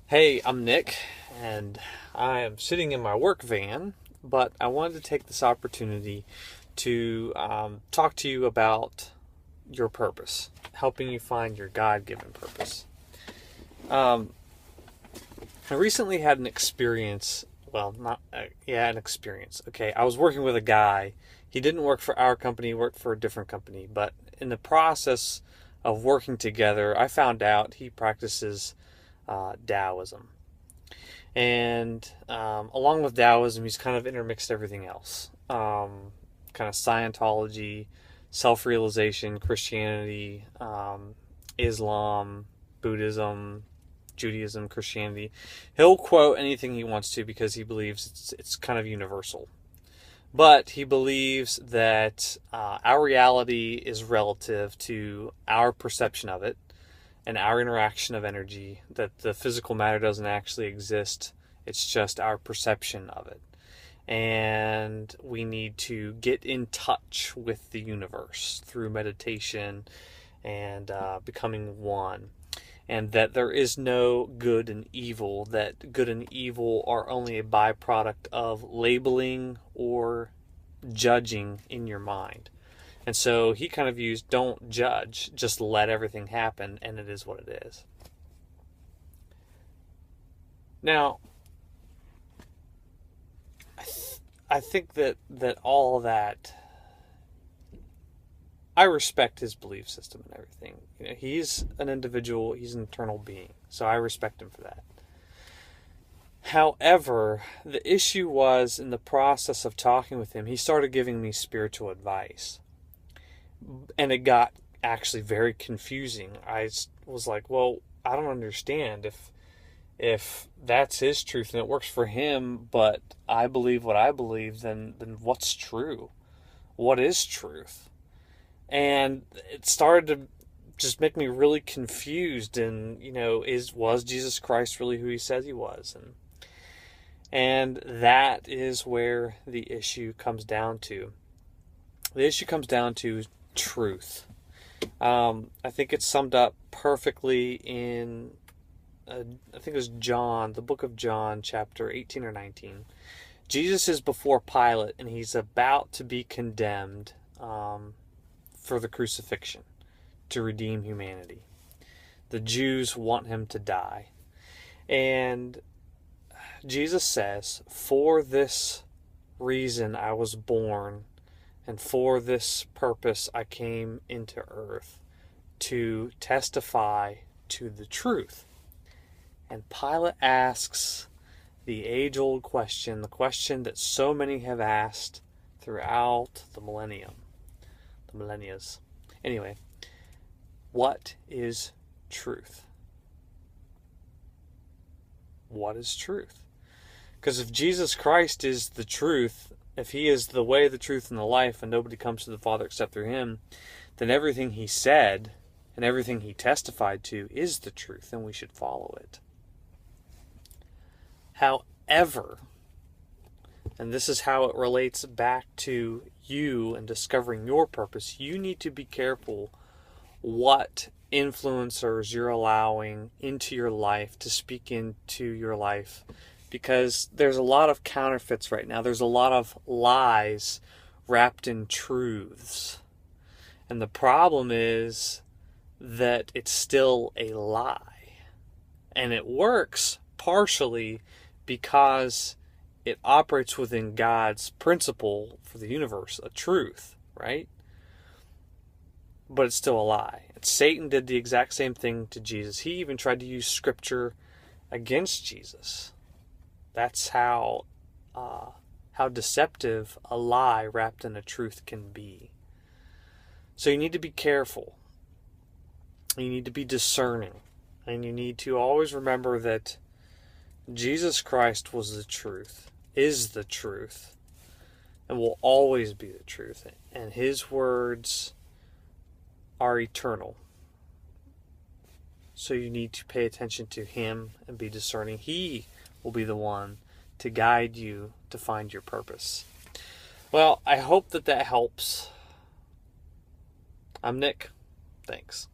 Hey, I'm Nick, and I am sitting in my work van, but I wanted to take this opportunity to talk to you about your purpose, helping you find your God-given purpose. Um, I recently had an experience. Well, not an experience. Okay, I was working with a guy. He didn't work for our company; he worked for a different company. But in the process of working together, I found out he practices Taoism. And along with Taoism, he's kind of intermixed everything else. Kind of Scientology, self realization, Christianity, Islam, Buddhism, Judaism, Christianity. He'll quote anything he wants to because he believes it's kind of universal. But he believes that our reality is relative to our perception of it and our interaction of energy, that the physical matter doesn't actually exist. It's just our perception of it. And we need to get in touch with the universe through meditation and becoming one. And that there is no good and evil, that good and evil are only a byproduct of labeling or judging in your mind. And so he kind of views don't judge, just let everything happen, and it is what it is. Now, I think that all that, I respect his belief system and everything. You know, he's an individual, he's an eternal being, so I respect him for that. However, the issue was in the process of talking with him, he started giving me spiritual advice. And it got actually very confusing. I was like, well, I don't understand. If that's his truth and it works for him, but I believe what I believe, then what's true? What is truth? And it started to just make me really confused. And was Jesus Christ really who he says he was? And that is where the issue comes down to. The issue comes down to truth. I think it's summed up perfectly in, I think it was John, the book of John, chapter 18 or 19. Jesus is before Pilate, and he's about to be condemned for the crucifixion to redeem humanity. The Jews want him to die. And Jesus says, "For this reason I was born, and for this purpose I came into earth, to testify to the truth." And Pilate asks the age-old question, the question that so many have asked throughout the millennias. Anyway, what is truth? What is truth? Because if Jesus Christ is the truth, if he is the way, the truth, and the life, and nobody comes to the Father except through him, then everything he said and everything he testified to is the truth, and we should follow it. However, and this is how it relates back to you and discovering your purpose, you need to be careful what influencers you're allowing into your life to speak into your life. Because there's a lot of counterfeits right now. There's a lot of lies wrapped in truths. And the problem is that it's still a lie. And it works partially because it operates within God's principle for the universe, a truth, right? But it's still a lie. And Satan did the exact same thing to Jesus. He even tried to use scripture against Jesus. That's how deceptive a lie wrapped in a truth can be. So you need to be careful. You need to be discerning. And you need to always remember that Jesus Christ was the truth, is the truth, and will always be the truth. And his words are eternal. So you need to pay attention to him and be discerning. He will be the one to guide you to find your purpose. Well, I hope that helps. I'm Nick. Thanks.